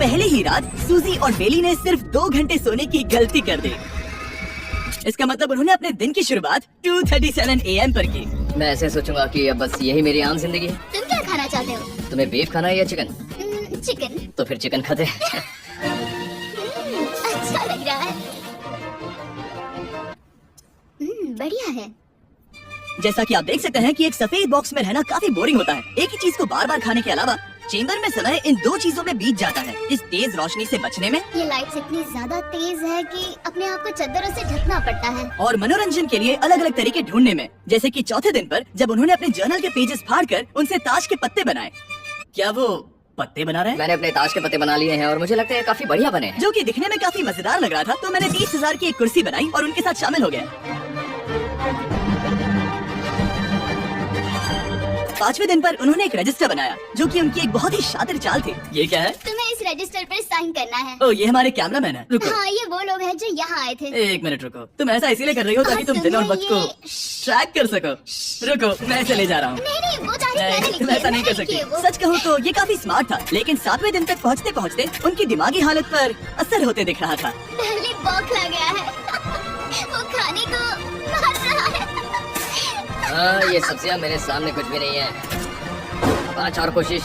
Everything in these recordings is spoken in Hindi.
पहले ही रात सूजी और बेली ने सिर्फ 2 घंटे सोने की गलती कर दी। इसका मतलब उन्होंने अपने दिन की शुरुआत 2:37 AM पर की। मैं ऐसे सोचूंगा कि अब बस यही मेरी आम जिंदगी है। तुम क्या खाना चाहते हो? तुम्हें बीफ खाना है या चिकन? चिकन। तो फिर चिकन खाते हैं। अच्छा लग रहा है। बढ़िया है। जैसा कि आप देख सकते हैं कि एक सफेद बॉक्स में रहना काफी बोरिंग होता है। एक ही चीज को बार बार खाने के अलावा चेंबर में समय इन 2 चीजों में बीत जाता है। इस तेज रोशनी से बचने में, ये लाइट्स इतनी ज्यादा तेज है कि अपने आप को चद्दरों से ढकना पड़ता है। और मनोरंजन के लिए अलग अलग तरीके ढूंढने में, जैसे कि चौथे दिन पर जब उन्होंने अपने जर्नल के पेजेस फाड़कर उनसे ताश के पत्ते बनाए। क्या वो पत्ते बना रहे हैं? मैंने अपने ताश के पत्ते बना लिए हैं और मुझे लगता है काफी बढ़िया बने हैं। जो कि दिखने में काफी मजेदार लग रहा था, तो मैंने 30,000 की एक कुर्सी बनाई और उनके साथ शामिल हो गया। 5वें दिन पर उन्होंने एक रजिस्टर बनाया, जो कि उनकी एक बहुत ही शातिर चाल थी। ये क्या है? तुम्हें इस रजिस्टर पर साइन करना है। ओ, ये हमारे कैमरामैन है। रुको। हाँ, ये वो लोग हैं जो यहाँ आए थे। 1 मिनट रुको। तुम ऐसा इसीलिए कर रही हो ताकि तुम दिन और वक्त को ट्रैक कर सको। रुको, मैं इसे ले जा रहा हूँ। नहीं, वो तारीफ मैंने लिखी तुम है, ऐसा नहीं कर मैंने लिखी है सकती। वो। सच कहूँ तो ये काफी स्मार्ट था, लेकिन 7वें दिन तक पहुँचते पहुँचते उनकी दिमागी हालत पर असर होते दिख रहा था। पहले बौखला गया है। वो खाने को मार रहा है। हाँ, ये सब्जियां मेरे सामने कुछ भी नहीं है। 5 और कोशिश,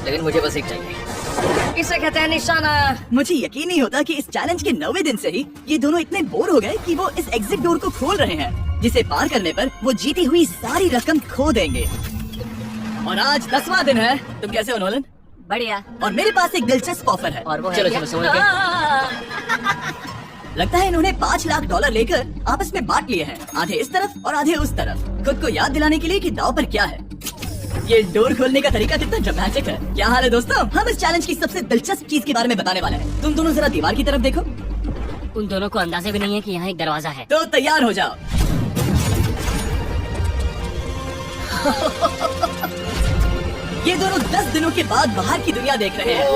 लेकिन मुझे बस एक चाहिए। इसे कहते हैं निशाना। मुझे यकीन नहीं होता कि इस चैलेंज के 9वें दिन से ही ये दोनों इतने बोर हो गए कि वो इस एग्जिट डोर को खोल रहे हैं, जिसे पार करने पर वो जीती हुई सारी रकम खो देंगे। और आज 10वां दिन है। तुम कैसे हो नोलन? बढ़िया। और मेरे पास एक दिलचस्प ऑफर है। और वो चलो है चलो क्या? लगता है इन्होंने $5 लाख लेकर आपस में बांट लिए हैं, आधे इस तरफ और आधे उस तरफ, खुद को याद दिलाने के लिए कि दाव पर क्या है। ये डोर खोलने का तरीका कितना ड्रामेटिक है। क्या हाल है दोस्तों? हम इस चैलेंज की सबसे दिलचस्प चीज के बारे में बताने वाले हैं। तुम दोनों जरा दीवार की तरफ देखो। उन दोनों को अंदाजा भी नहीं है कि यहाँ एक दरवाजा है। तो तैयार हो जाओ। ये दोनों 10 दिनों के बाद बाहर की दुनिया देख रहे हैं। ये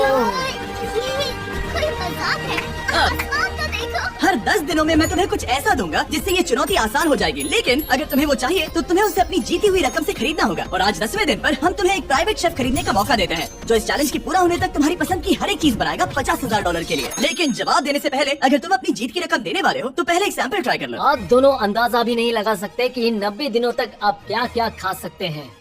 कोई मजाक है? आसमान तो देखो। हर 10 दिनों में मैं तुम्हें कुछ ऐसा दूंगा जिससे ये चुनौती आसान हो जाएगी, लेकिन अगर तुम्हें वो चाहिए तो तुम्हें उसे अपनी जीती हुई रकम से खरीदना होगा। और आज 10वें दिन पर हम तुम्हें एक प्राइवेट शेफ खरीदने का मौका देते हैं, जो इस चैलेंज के पूरा होने तक तुम्हारी पसंद की हर एक चीज बनाएगा $50,000 के लिए। लेकिन जवाब देने से पहले अगर तुम अपनी जीत की रकम देने वाले हो तो पहले एक सैंपल ट्राई कर लो। आप दोनों अंदाजा भी नहीं लगा सकते कि इन 90 दिनों तक आप क्या क्या खा सकते हैं।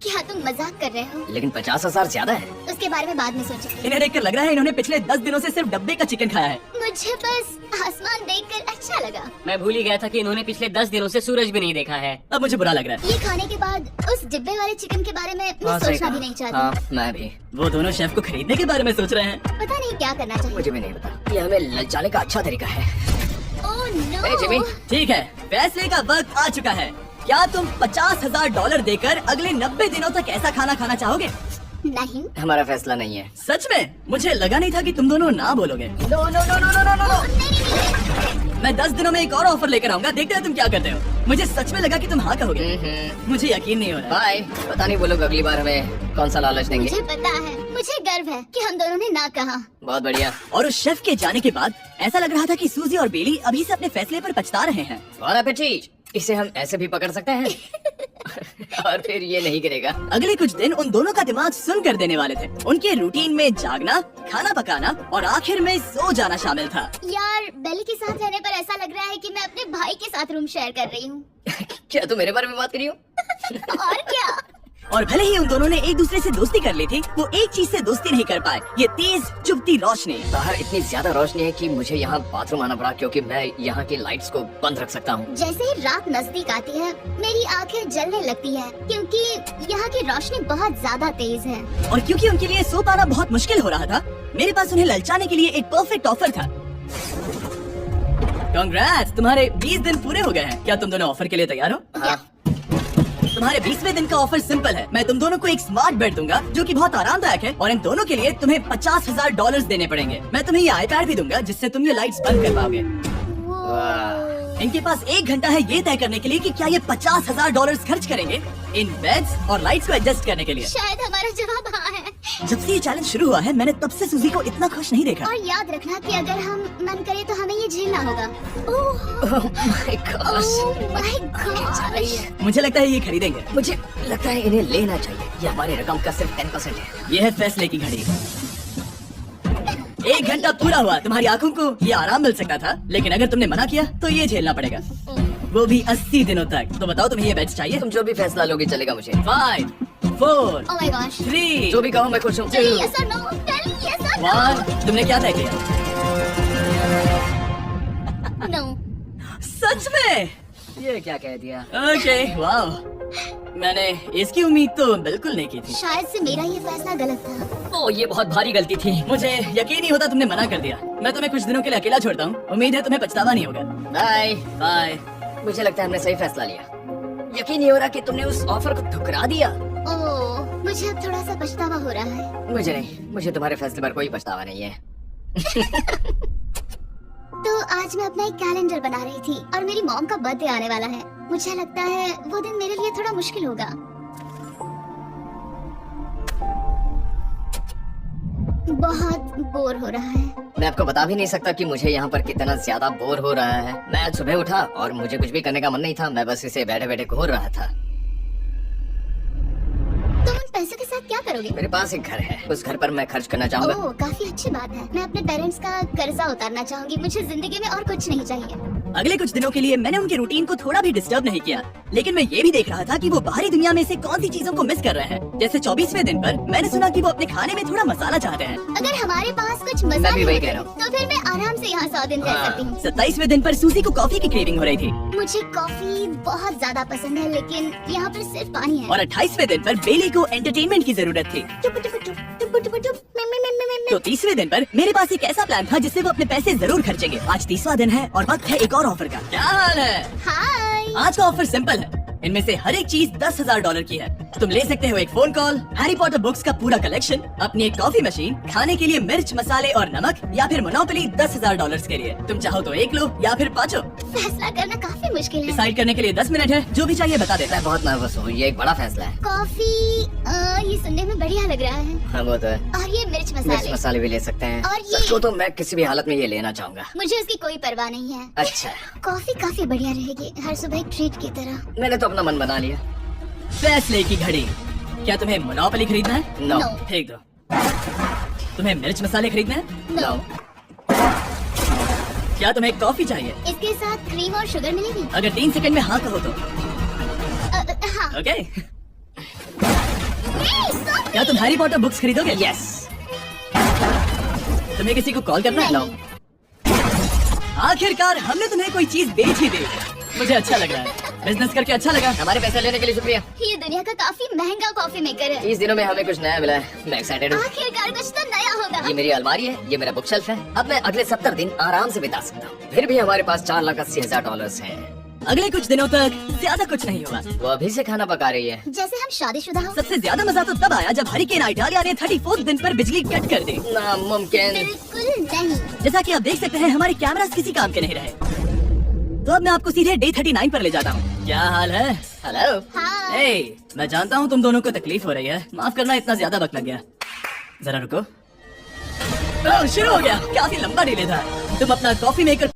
क्या तुम मजाक कर रहे हो? लेकिन 50,000 ज्यादा है। उसके बारे में बाद में सोचेंगे। इन्हें देखकर लग रहा है इन्होंने पिछले 10 दिनों से सिर्फ डब्बे का चिकन खाया है। मुझे बस आसमान देखकर अच्छा लगा। मैं भूल ही गया था कि इन्होंने पिछले 10 दिनों से सूरज भी नहीं देखा है। अब मुझे बुरा लग रहा है। ये खाने के बाद उस डिब्बे वाले चिकन के बारे में मैं सही सोचना कहा। भी नहीं चाहती। हाँ, मैं भी। वो दोनों शेफ को खरीदने के बारे में सोच रहे हैं। पता नहीं क्या करना चाहिए। मुझे भी नहीं पता। ये हमें ललचाने का अच्छा तरीका है। Oh no. ए, जिमी। ठीक है, फैसले का वक्त आ चुका है। क्या तुम $50,000 देकर अगले 90 दिनों तक ऐसा खाना खाना चाहोगे? नहीं। हमारा फैसला नहीं है। सच में? मुझे लगा नहीं था कि तुम दोनों ना बोलोगे। No no no no no no no no. मैं 10 दिनों में एक और ऑफर लेकर आऊंगा, देखते हैं तुम क्या करते हो। मुझे सच में लगा कि तुम हाँ कहोगे। मुझे यकीन नहीं हो रहा। बाय। पता नहीं वो लोग अगली बार हमें कौन सा लालच देंगे। मुझे पता है, मुझे गर्व है कि हम दोनों ने ना कहा। बहुत बढ़िया। और उस शेफ के जाने के बाद ऐसा लग रहा था कि सूजी और बेली अभी से अपने फैसले पर पछता रहे हैं। और एपेटाइट, इसे हम ऐसे भी पकड़ सकते हैं। और फिर ये नहीं गिरेगा। अगले कुछ दिन उन दोनों का दिमाग सुन कर देने वाले थे। उनके रूटीन में जागना, खाना पकाना और आखिर में सो जाना शामिल था। यार, बेली के साथ रहने पर ऐसा लग रहा है कि मैं अपने भाई के साथ रूम शेयर कर रही हूँ। क्या तू मेरे बारे में बात करी हो? और क्या? और भले ही उन दोनों ने एक दूसरे से दोस्ती कर ली थी, वो एक चीज से दोस्ती नहीं कर पाए, ये तेज चुभती रोशनी। बाहर इतनी ज्यादा रोशनी है कि मुझे यहाँ बाथरूम आना पड़ा, क्योंकि मैं यहाँ की लाइट्स को बंद रख सकता हूँ। जैसे ही रात नजदीक आती है मेरी आंखें जलने लगती हैं, क्योंकि यहाँ की रोशनी बहुत ज्यादा तेज है। और क्योंकि उनके लिए सो पाना बहुत मुश्किल हो रहा था, मेरे पास उन्हें ललचाने के लिए एक परफेक्ट ऑफर था। कांग्रेट्स, तुम्हारे 20 दिन पूरे हो गए हैं। क्या तुम दोनों ऑफर के लिए तैयार हो? हाँ। तुम्हारे 20वें दिन का ऑफर सिंपल है। मैं तुम दोनों को एक स्मार्ट बेड दूंगा जो कि बहुत आरामदायक है, और इन दोनों के लिए तुम्हें $50,000 देने पड़ेंगे। मैं तुम्हें ये iPad भी दूंगा जिससे तुम ये लाइट्स बंद कर पाओगे। इनके पास 1 घंटा है ये तय करने के लिए कि क्या ये $50,000 खर्च करेंगे इन बेड्स और लाइट्स को एडजस्ट करने के लिए। शायद हमारा जवाब हाँ है। जब से ये चैलेंज शुरू हुआ है, मैंने तब से सूजी को इतना खुश नहीं देखा। और याद रखना कि अगर हम मन करे तो हमें ये झेलना होगा। Oh my gosh। Oh my gosh। मुझे लगता है ये खरीदेंगे। मुझे लगता है इन्हें लेना चाहिए। ये हमारी रकम का सिर्फ 10% है। ये है फैसले की घड़ी। 1 घंटा पूरा हुआ, तुम्हारी आंखों को ये आराम मिल सकता था, लेकिन अगर तुमने मना किया तो ये झेलना पड़ेगा, वो भी 80 दिनों तक। तो बताओ तुम्हें ये बेड्स चाहिए? तुम जो भी फैसला लोगे चलेगा मुझे। 5 4 Oh my gosh. 3 जो भी कहो मैं खुश हूँ। Tell me yes or no. Tell me yes or 1। तुमने क्या तय किया? no. सच में? ये क्या कह दिया? ओके, वाह। मैंने इसकी उम्मीद तो बिल्कुल नहीं की थी। शायद से मेरा ये फैसला गलत था। ओ, ये बहुत भारी गलती थी। मुझे यकीन नहीं होता तुमने मना कर दिया। मैं तुम्हें कुछ दिनों के लिए अकेला छोड़ता हूँ। उम्मीद है तुम्हें पछतावा नहीं होगा। बाय। बाय। मुझे लगता है हमने सही फैसला लिया। यकीन नहीं हो रहा कि तुमने उस ऑफर को ठुकरा दिया। ओह, मुझे अब थोड़ा सा पछतावा हो रहा है। मुझे नहीं, मुझे तुम्हारे फैसले पर कोई पछतावा नहीं है। तो आज मैं अपना एक कैलेंडर बना रही थी और मेरी मॉम का बर्थडे आने वाला है। मुझे लगता है वो दिन मेरे लिए थोड़ा मुश्किल होगा। बहुत बोर हो रहा है। मैं आपको बता भी नहीं सकता कि मुझे यहाँ पर कितना ज्यादा बोर हो रहा है। मैं आज सुबह उठा और मुझे कुछ भी करने का मन नहीं था। मैं बस इसे बैठे बैठे घूर रहा था। तुम उन पैसों के साथ क्या करोगे? मेरे पास एक घर है, उस घर पर मैं खर्च करना चाहूंगा। ओह, काफी अच्छी बात है। मैं अपने पेरेंट्स का कर्जा उतारना चाहूंगी। मुझे जिंदगी में और कुछ नहीं चाहिए। अगले कुछ दिनों के लिए मैंने उनके रूटीन को थोड़ा भी डिस्टर्ब नहीं किया, लेकिन मैं ये भी देख रहा था कि वो बाहरी दुनिया में से कौन सी चीजों को मिस कर रहे हैं। जैसे 24वें दिन पर मैंने सुना कि वो अपने खाने में थोड़ा मसाला चाहते हैं। अगर हमारे पास कुछ मैं मसाले भी वही होते कह रहा हूँ। तो फिर मैं आराम से यहाँ 100 दिन रह सकती हूँ। 27वें दिन पर सूजी को कॉफी की क्रेविंग हो रही थी मुझे कॉफी बहुत ज्यादा पसंद है, लेकिन यहाँ पर सिर्फ पानी है। और 28वें दिन पर बेली को एंटरटेनमेंट की जरूरत थी। टुप टुप टुप, टुप टुप टुप, मैं, मैं, मैं, मैं, मैं, तो 30वें दिन पर मेरे पास एक ऐसा प्लान था जिससे वो अपने पैसे जरूर खर्चेंगे। आज 30वां दिन है और वक्त है एक और ऑफर का। क्या हाल है? हाय। आज का ऑफर सिंपल है। इनमें से हर एक चीज $10,000 की है। तुम ले सकते हो एक phone call, Harry Potter books का पूरा कलेक्शन, अपनी एक कॉफी मशीन, खाने के लिए मिर्च मसाले और नमक, या फिर मोनोपोली $10,000 के लिए। तुम चाहो तो एक लो या फिर पाँचों। फैसला करना काफी मुश्किल है। डिसाइड करने के लिए 10 मिनट है। जो भी चाहिए बता देता मैं बहुत नर्वस हूँ। ये एक बड़ा फैसला है। कॉफी ये सुनने में बढ़िया लग रहा है। हाँ वो तो है। और ये मिर्च मिर्च मसाले, मसाले भी ले सकते हैं। और ये- सच को तो मैं किसी भी हालत में ये लेना चाहूंगा। मुझे उसकी कोई परवाह नहीं है। अच्छा, कॉफी काफी बढ़िया रहेगी, हर सुबह एक ट्रीट की तरह। मैंने तो अपना मन बना लिया। फैसले की घड़ी। क्या तुम्हें मोनोपोली खरीदना है? नो। No. फेंक दो। तुम्हें मिर्च मसाले खरीदना है? नो। क्या तुम्हें कॉफी चाहिए? इसके साथ क्रीम और शुगर मिलेगी? अगर 3 सेकंड में हाँ कहो तो। हाँ। ओके। Hey, stop क्या तुम हैरी पॉटर बुक्स खरीदोगे? यस। तुम्हें किसी को कॉल करना है? नहीं। आखिरकार हमने तुम्हें कोई चीज बेच ही दी। मुझे अच्छा लग रहा है। बिजनेस करके अच्छा लगा। हमारे पैसे लेने के लिए शुक्रिया। ये दुनिया का काफी महंगा कॉफी मेकर है। 30 दिनों में हमें कुछ नया मिला है। मैं एक्साइटेड हूँ। आखिरकार कुछ तो नया होगा। ये मेरी अलमारी है, ये मेरा बुक शेल्फ है। अब मैं अगले 70 दिन आराम से बिता सकता हूँ। फिर भी हमारे पास $4,80,000 है। अगले कुछ दिनों तक ज्यादा कुछ नहीं हुआ। वो अभी से खाना पका रही है। जैसे हम शादीशुदा हो। सबसे ज्यादा मजा तो तब आया जब हरिकेन इटालिया ने 34 दिन पर बिजली कट कर दी। नामुमकिन। बिल्कुल नहीं। जैसा कि आप देख सकते हैं हमारे कैमरास किसी काम के नहीं रहे। तो अब मैं आपको सीधे डे 39 पर ले जाता हूँ। क्या हाल है? हेलो। हाँ। हे, मैं जानता हूँ तुम दोनों को तकलीफ हो रही है। माफ करना, इतना ज्यादा वक्त लग गया। जरा रुको। ओह, शुरू हो गया। काफी लंबा डिले था। तुम अपना कॉफी मेकर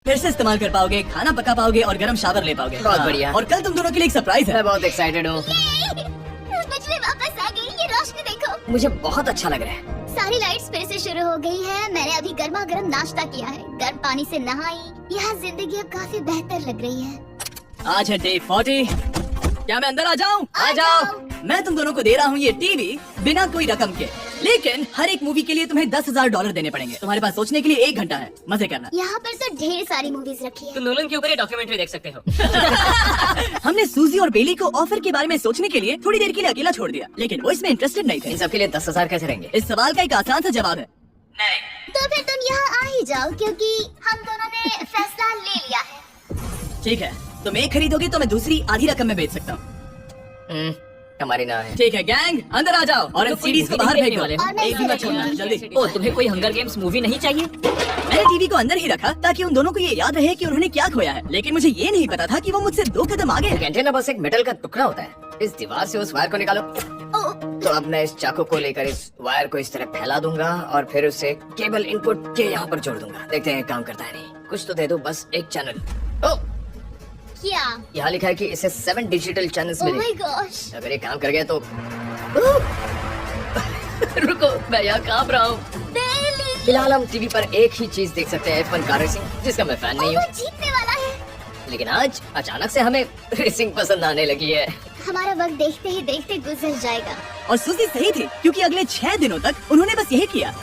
फिर से इस्तेमाल कर पाओगे, खाना पका पाओगे और गर्म शावर ले पाओगे। बहुत हाँ, बढ़िया। और कल तुम दोनों के लिए एक सरप्राइज है। मैं बहुत एक्साइटेड हूँ। बिजली वापस आ गई। ये रोशनी देखो। मुझे बहुत अच्छा लग रहा है। सारी लाइट्स फिर से शुरू हो गई है। मैंने अभी गर्मा गर्म नाश्ता किया है, गर्म पानी से नहाई। यहाँ जिंदगी अब काफी बेहतर लग रही है। आज है डे 40। क्या मैं अंदर आ जाऊँ? आ जाओ। मैं तुम दोनों को दे रहा हूँ ये टीवी बिना कोई रकम के, लेकिन हर एक मूवी के लिए तुम्हें $10,000 देने पड़ेंगे। तुम्हारे पास सोचने के लिए 1 घंटा है। मजे करना। यहाँ पर तो ढेर सारी मूवीज रखी है। तुम नोलन के ऊपर ये डॉक्यूमेंट्री देख सकते हो। हमने सूजी और बेली को ऑफर के बारे में सोचने के लिए थोड़ी देर के लिए अकेला छोड़ दिया, लेकिन वो इसमें इंटरेस्टेड नहीं थे। इन सब के लिए 10,000 कैसे रहेंगे? इस सवाल का एक आसान सा जवाब है तो फिर तुम यहाँ आ ही जाओ, क्योंकि हम दोनों ने फैसला ले लिया है। ठीक है, तुम एक खरीदोगे तो मैं दूसरी आधी रकम में बेच सकता हूँ। हमारी ना है। ठीक है गैंग, अंदर आ जाओ और इन तो कोई सीरीज को movie बाहर नहीं फेंक देखने दो। वाले हैं। एक भी मत छोड़ना, जल्दी। ओ, तुम्हें कोई हंगर गेम्स मूवी नहीं चाहिए? मैंने टीवी को अंदर ही रखा ताकि उन दोनों को ये याद रहे कि उन्होंने क्या खोया है, लेकिन मुझे ये नहीं पता था कि वो मुझसे 2 कदम आगे है। एंटेना बस एक मेटल का टुकड़ा होता है। इस दीवार से उस वायर को निकालो। तो अब मैं इस चाकू को लेकर इस वायर को इस तरह फैला दूंगा और फिर उसे केबल इनपुट के यहाँ पर जोड़ दूंगा। देखते हैं काम करता है नहीं। कुछ तो दे दो, बस एक चैनल। ओ, क्या? यहाँ लिखा है कि इसे 7 डिजिटल चैनल्स ओह मिले। My gosh. अगर ये काम कर गया तो रुको, मैं यहाँ कांप रहा हूँ। बेली, फिलहाल हम टीवी पर एक ही चीज देख सकते हैं, F1 कार रेसिंग, जिसका मैं फैन नहीं वो हूँ। जीतने वाला है। लेकिन आज अचानक से हमें रेसिंग पसंद आने लगी है। हमारा वक्त देखते ही देखते गुजर जाएगा। और सूजी सही थी, क्योंकि अगले 6 दिनों तक उन्होंने बस यही किया।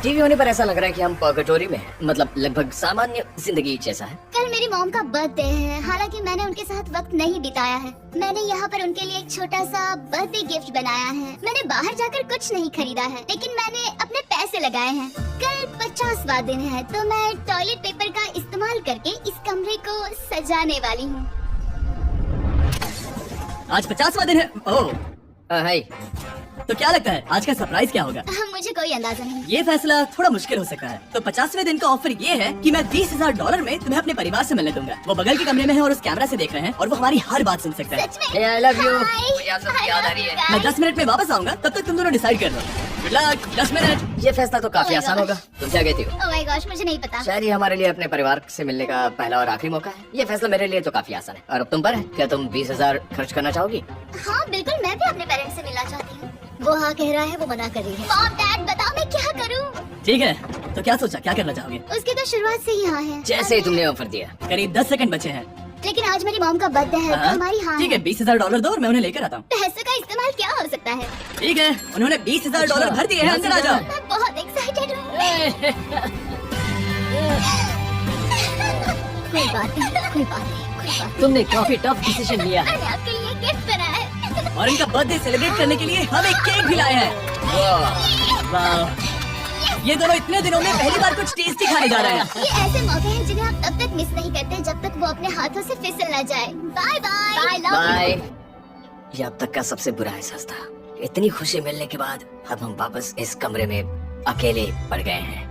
टीवी होने पर ऐसा लग रहा है कि हम पर्गेटोरी में हैं, मतलब लगभग सामान्य जिंदगी जैसा है। कल मेरी मॉम का बर्थडे है, हालांकि मैंने उनके साथ वक्त नहीं बिताया है। मैंने यहाँ पर उनके लिए एक छोटा सा बर्थडे गिफ्ट बनाया है। मैंने बाहर जाकर कुछ नहीं खरीदा है, लेकिन मैंने अपने पैसे लगाए हैं। कल 50वां दिन है, तो मैं टॉयलेट पेपर का इस्तेमाल करके इस कमरे को सजाने वाली हूँ। आज 50वां दिन है। ओह, हाय, तो क्या लगता है आज का सरप्राइज क्या होगा? मुझे कोई अंदाजा नहीं। ये फैसला थोड़ा मुश्किल हो सकता है। तो 50वें दिन का ऑफर ये है कि मैं $20,000 में तुम्हें अपने परिवार से मिलने दूंगा। वो बगल के कमरे में है और उस कैमरा से देख रहे हैं और वो हमारी हर बात सुन सकता है। सच में? I love you. Hi. मुझे आप सबकी याद आ रही है। मैं 10 मिनट में वापस आऊंगा, तब तक तुम दोनों डिसाइड कर लो। Good luck. 10 मिनट। ये फैसला तो काफी Oh my आसान gosh. होगा। तुम क्या कहती हो? ओह माय गॉश, मुझे नहीं पता। शायद ये हमारे लिए अपने परिवार से मिलने का पहला और आखिरी मौका है। ये फैसला मेरे लिए तो काफी आसान है। और अब तुम पर है, क्या तुम 20,000 खर्च करना चाहोगी? हाँ बिल्कुल, मैं भी अपने पेरेंट्स से मिलना चाहती हूँ। वो हाँ कह रहा है, वो मना कर रही है। मॉम डैड बताओ मैं क्या करूँ? ठीक है, तो क्या सोचा, क्या करना चाहोगे? उसकी तो शुरुआत से ही हाँ है। जैसे ही तुमने ऑफर दिया। करीब 10 सेकंड बचे हैं। लेकिन आज मेरी मॉम का बर्थडे है, तो हमारी हाँ ठीक है, $20,000 दो और मैं उन्हें लेकर आता हूँ। पैसों का इस्तेमाल क्या हो सकता है? ठीक है, उन्होंने $20,000 भर दिए हैं। अंदर आ जाओ। मैं बहुत एक्साइटेड हूँ। कोई बात नहीं, कोई बात नहीं, कोई बात नहीं। तुमने काफी टफ डिसीजन लिया है। मैंने आपके लिए गिफ्ट बनाया है। और इनका बर्थडे सेलिब्रेट करने के लिए हम एक केक भी लाए हैं। वाह, ये दोनों इतने दिनों में पहली बार कुछ टेस्टी खाने जा रहे हैं। ये ऐसे मौके हैं जिन्हें आप तब तक मिस नहीं करते जब तक वो अपने हाथों से फिसल न जाए। Bye bye. Bye love. Bye. ये अब तक का सबसे बुरा एहसास था। इतनी खुशी मिलने के बाद अब हम वापस इस कमरे में अकेले पड़ गए हैं।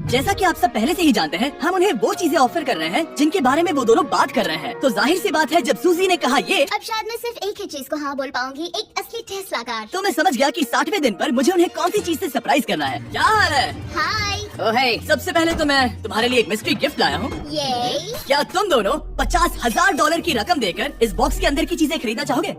जैसा कि आप सब पहले से ही जानते हैं, हम उन्हें वो चीजें ऑफर कर रहे हैं जिनके बारे में वो दोनों बात कर रहे हैं। तो जाहिर सी बात है, जब सूजी ने कहा ये, अब शायद मैं सिर्फ एक ही चीज को हाँ बोल पाऊंगी, एक असली टेस्ला कार। तो मैं समझ गया कि 60वें दिन पर मुझे उन्हें कौन सी चीज से सरप्राइज करना है। क्या हाल है? हाय। ओह हे, सबसे पहले तो मैं तुम्हारे लिए एक मिस्ट्री गिफ्ट लाया हूँ। ये क्या तुम दोनों $50,000 की रकम देकर इस बॉक्स के अंदर की चीजें खरीदना चाहोगे?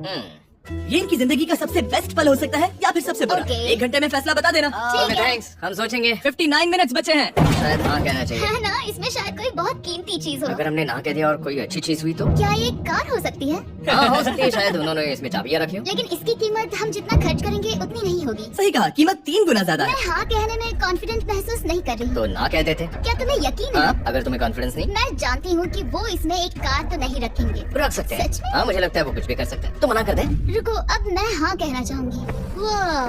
ये इनकी जिंदगी का सबसे बेस्ट पल हो सकता है या फिर सबसे बुरा। Okay. 1 घंटे में फैसला बता देना। ओके थैंक्स, हम सोचेंगे। 59 मिनट्स बचे हैं। शायद हाँ कहना चाहिए। है ना, इसमें शायद कोई बहुत कीमती चीज हो। अगर हमने ना कह दिया और कोई अच्छी चीज हुई तो? क्या ये कार हो सकती है? हाँ हो सकती है, शायद उन्होंने इसमें चाबियां रखी हो। लेकिन इसकी कीमत हम जितना खर्च करेंगे उतनी नहीं होगी। सही कहा, कीमत 3 गुना ज्यादा है। मैं हाँ कहने में कॉन्फिडेंट महसूस नहीं कर रही हूँ। तो ना कह देते। क्या तुम्हें यकीन है? हाँ, अगर तुम्हें कॉन्फिडेंस नहीं, मैं जानती हूँ कि वो इसमें एक कार तो नहीं रखेंगे। रख सकते हैं। सच में? हाँ मुझे लगता है वो कुछ भी कर सकते हैं। तो मना कर दे। रुको, अब मैं हाँ कहना चाहूंगी। वाह,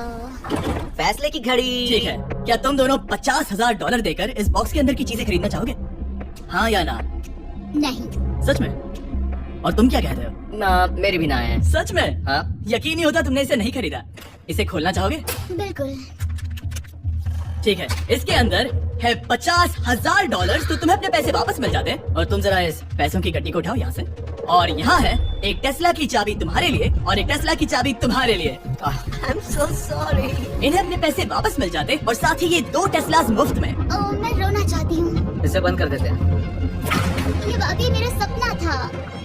फैसले की घड़ी। ठीक है, क्या तुम दोनों $50,000 देकर इस बॉक्स के अंदर की चीजें खरीदना चाहोगे? हाँ या ना? नहीं। सच में? और तुम क्या कहते हो? ना, मेरी भी ना है। सच में? हाँ। यकीन नहीं होता तुमने इसे नहीं खरीदा। इसे खोलना चाहोगे? बिल्कुल। ठीक है, इसके अंदर है $50,000, तो तुम्हें अपने पैसे वापस मिल जाते हैं। और तुम जरा इस पैसों की गड्डी को उठाओ यहाँ से। और यहाँ है एक टेस्ला की चाबी तुम्हारे लिए और एक टेस्ला की चाबी तुम्हारे लिए। I'm so sorry। इन्हें अपने पैसे वापस मिल जाते और साथ ही ये 2 टेस्लास मुफ्त में। ओह, मैं रोना चाहती हूँ। इसे बंद कर देते हैं। ये वाकई मेरा सपना था।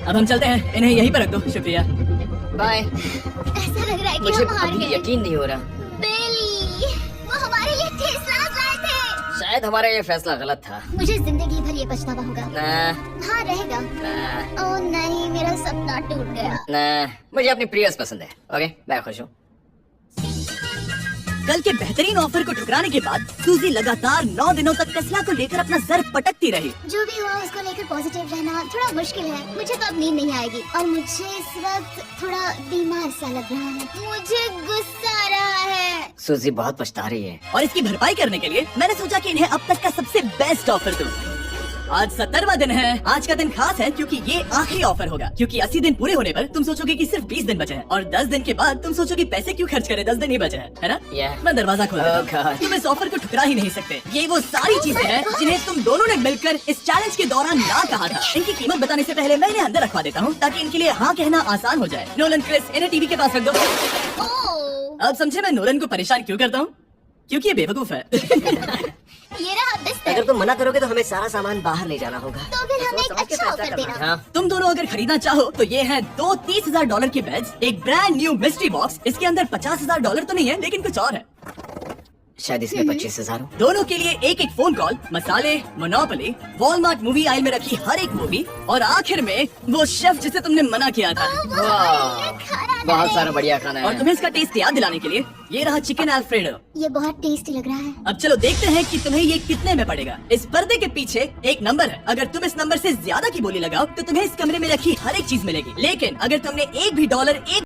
अब हम चलते हैं, इन्हें यहीं पर रख दो। शुक्रिया। बाय। ऐसा लग रहा है कि मुझे हम हार अभी गए। यकीन नहीं हो रहा। बेली, वो हमारे लिए टेस्ला लाए थे। शायद हमारा ये फैसला गलत था। मुझे जिंदगी भर ये पछतावा होगा। ना, हाँ रहेगा। ना, ओह नहीं, मेरा सपना टूट गया। ना, मुझे अपनी प्रियस पसंद है। ओके, मैं खुश हूँ। कल के बेहतरीन ऑफर को ठुकराने के बाद सूजी लगातार 9 दिनों तक टेस्ला को लेकर अपना सर पटकती रही। जो भी हुआ उसको लेकर पॉजिटिव रहना थोड़ा मुश्किल है। मुझे तो अब नींद नहीं आएगी और मुझे इस वक्त थोड़ा बीमार सा लग रहा है। मुझे गुस्सा आ रहा है। सूजी बहुत पछता रही है। और इसकी भरपाई करने के लिए मैंने सोचा कि इन्हें अब तक का सबसे बेस्ट ऑफर दूं। आज 70वां दिन है। आज का दिन खास है क्योंकि ये आखिरी ऑफर होगा। क्योंकि 80 दिन पूरे होने पर तुम सोचोगे कि सिर्फ 20 दिन बचे हैं और 10 दिन के बाद तुम सोचोगे पैसे क्यों खर्च करें, 10 दिन ही बचे हैं, है ना? Yeah. मैं दरवाजा खोल देता हूं। Oh God. तुम इस ऑफर को ठुकरा ही नहीं सकते। ये वो सारी चीजें हैं जिन्हें तुम दोनों ने मिलकर इस चैलेंज के दौरान ना कहा था। इनकी कीमत बताने से पहले मैं इन्हें अंदर रखवा देता हूँ ताकि इनके लिए हाँ कहना आसान हो जाए। नोलन, क्रिस, इन्हें टीवी के पास रख दो। ओह, अब समझे मैं नोलन को परेशान क्यों करता हूँ? क्योंकि ये बेवकूफ है। ये रहा बिस्तर। अगर तुम मना करोगे तो हमें सारा सामान बाहर ले जाना होगा। तो फिर हमें एक समझ के अच्छा फैसला ऑफर करना। देना। हाँ तुम दोनों अगर खरीदना चाहो तो ये हैं 2 $30,000 के बेड्स, एक ब्रांड न्यू मिस्ट्री बॉक्स। इसके अंदर $50,000 तो नहीं है, लेकिन कुछ और है। शायद इसमें 25,000 हो। दोनों के लिए एक एक फोन कॉल, मसाले, मोनोपोली, वॉलमार्ट मूवी आइल में रखी हर एक मूवी, और आखिर में वो शेफ जिसे तुमने मना किया था। वाह बहुत सारा बढ़िया खाना और है। तुम्हें इसका टेस्ट याद दिलाने के लिए ये रहा चिकन अल्फ्रेडो। ये बहुत टेस्टी लग रहा है। अब चलो देखते हैं कि तुम्हें ये कितने में पड़ेगा। इस पर्दे के पीछे एक नंबर है, अगर तुम इस नंबर से ज्यादा की बोली लगाओ तो तुम्हें इस कमरे में रखी हर एक चीज मिलेगी। लेकिन अगर तुमने एक भी $1